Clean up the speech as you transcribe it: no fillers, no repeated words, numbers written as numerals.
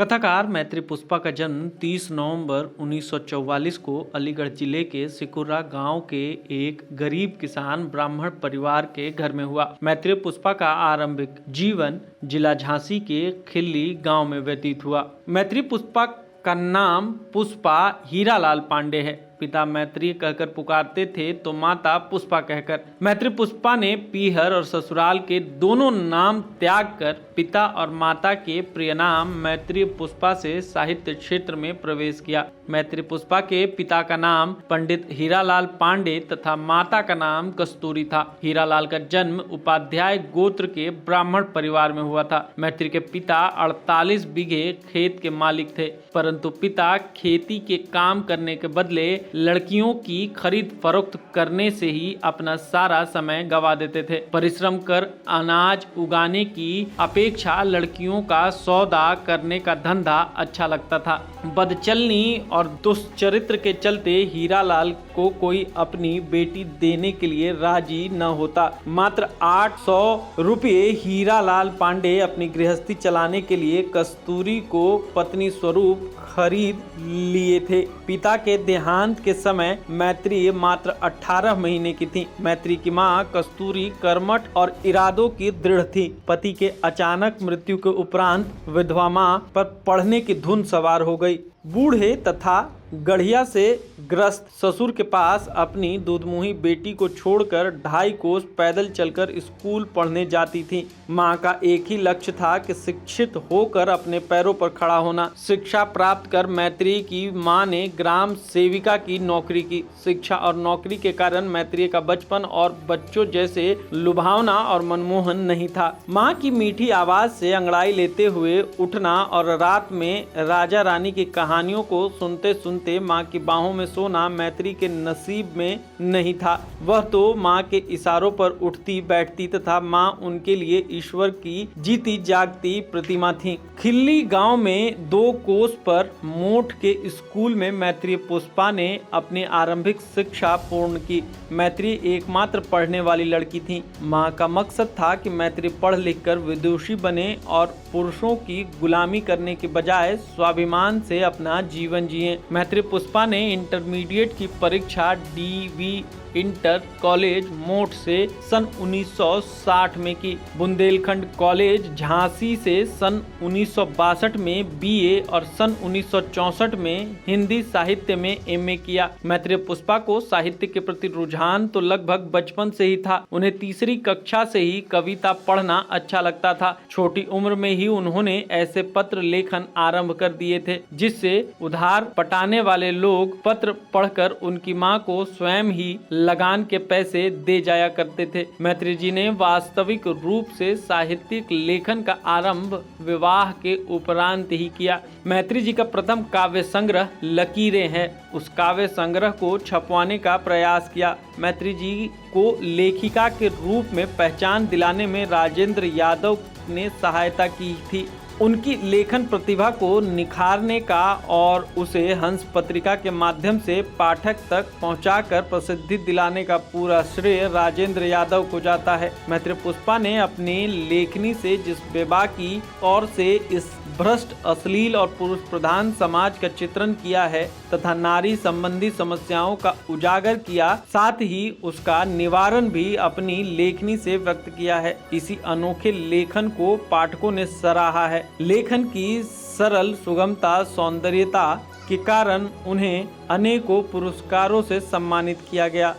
कथाकार मैत्री पुष्पा का जन्म 30 नवंबर 1944 को अलीगढ़ जिले के सिकुर्रा गांव के एक गरीब किसान ब्राह्मण परिवार के घर में हुआ। मैत्री पुष्पा का आरंभिक जीवन जिला झांसी के खिल्ली गांव में व्यतीत हुआ। मैत्री पुष्पा का नाम पुष्पा हीरालाल पांडे है। पिता मैत्री कहकर पुकारते थे तो माता पुष्पा कहकर। मैत्री पुष्पा ने पीहर और ससुराल के दोनों नाम त्याग कर पिता और माता के प्रिय नाम मैत्री पुष्पा से साहित्य क्षेत्र में प्रवेश किया। मैत्री पुष्पा के पिता का नाम पंडित हीरालाल पांडे तथा माता का नाम कस्तूरी था। हीरालाल का जन्म उपाध्याय गोत्र के ब्राह्मण परिवार में हुआ था। मैत्री के पिता 48 बीघे खेत के मालिक थे, परंतु पिता खेती के काम करने के बदले लड़कियों की खरीद फरोख्त करने से ही अपना सारा समय गवा देते थे। परिश्रम कर अनाज उगाने की अपेक्षा लड़कियों का सौदा करने का धंधा अच्छा लगता था। बदचलनी और दुष्चरित्र के चलते हीरालाल को कोई अपनी बेटी देने के लिए राजी न होता। मात्र 800 रुपये हीरालाल पांडे अपनी गृहस्थी चलाने के लिए कस्तूरी को पत्नी स्वरूप खरीद लिए थे। पिता के देहांत के समय मैत्री मात्र 18 महीने की थी। मैत्री की मां कस्तूरी कर्मठ और इरादों की दृढ़ थी। पति के अचानक मृत्यु के उपरांत विधवा मां पर पढ़ने की धुन सवार हो गई। बूढ़े तथा गढ़िया से ग्रस्त ससुर के पास अपनी दूधमुही बेटी को छोड़कर 2.5 कोस पैदल चलकर स्कूल पढ़ने जाती थी। मां का एक ही लक्ष्य था कि शिक्षित होकर अपने पैरों पर खड़ा होना। शिक्षा प्राप्त कर मैत्री की मां ने ग्राम सेविका की नौकरी की। शिक्षा और नौकरी के कारण मैत्री का बचपन और बच्चों जैसे लुभावना और मनमोहन नहीं था। मां की मीठी आवाज से अंगड़ाई लेते हुए उठना और रात में राजा रानी की कहानियों को सुनते सुनते मां की बाहों में सोना मैत्री के नसीब में नहीं था। वह तो मां के इशारों पर उठती बैठती तथा मां उनके लिए ईश्वर की जीती जागती प्रतिमा थी। खिल्ली गांव में 2 कोस पर मोठ के स्कूल में मैत्री पुष्पा ने अपनी आरंभिक शिक्षा पूर्ण की। मैत्री एकमात्र पढ़ने वाली लड़की थी। मां का मकसद था कि मैत्री पढ़ लिख कर विदुषी बने और पुरुषों की गुलामी करने के बजाय स्वाभिमान से अपना जीवन जिए। मैत्री पुष्पा ने इंटरमीडिएट की परीक्षा डीवी इंटर कॉलेज मोठ से सन 1960 में की। बुंदेलखंड कॉलेज झांसी से सन 1962 में बीए और सन 1964 में हिंदी साहित्य में एमए किया। मैत्री पुष्पा को साहित्य के प्रति रुझान तो लगभग बचपन से ही था। उन्हें तीसरी कक्षा से ही कविता पढ़ना अच्छा लगता था। छोटी उम्र में ही उन्होंने ऐसे पत्र लेखन आरंभ कर दिए थे जिससे उधार पटाने वाले लोग पत्र पढ़कर उनकी मां को स्वयं ही लगान के पैसे दे जाया करते थे। मैत्री जी ने वास्तविक रूप से साहित्यिक लेखन का आरंभ विवाह के उपरांत ही किया। मैत्री जी का प्रथम काव्य संग्रह लकीरें है। उस काव्य संग्रह को छपवाने का प्रयास किया। मैत्री जी को लेखिका के रूप में पहचान दिलाने में राजेंद्र यादव ने सहायता की थी। उनकी लेखन प्रतिभा को निखारने का और उसे हंस पत्रिका के माध्यम से पाठक तक पहुंचाकर प्रसिद्धि दिलाने का पूरा श्रेय राजेंद्र यादव को जाता है। मैत्री पुष्पा ने अपनी लेखनी से जिस बेबाकी और से इस भ्रष्ट, अश्लील और पुरुष प्रधान समाज का चित्रण किया है तथा नारी संबंधी समस्याओं का उजागर किया, साथ ही उसका निवारण भी अपनी लेखनी से व्यक्त किया है। इसी अनोखे लेखन को पाठकों ने सराहा है। लेखन की सरल सुगमता, सौंदर्यता के कारण उन्हें अनेकों पुरस्कारों से सम्मानित किया गया।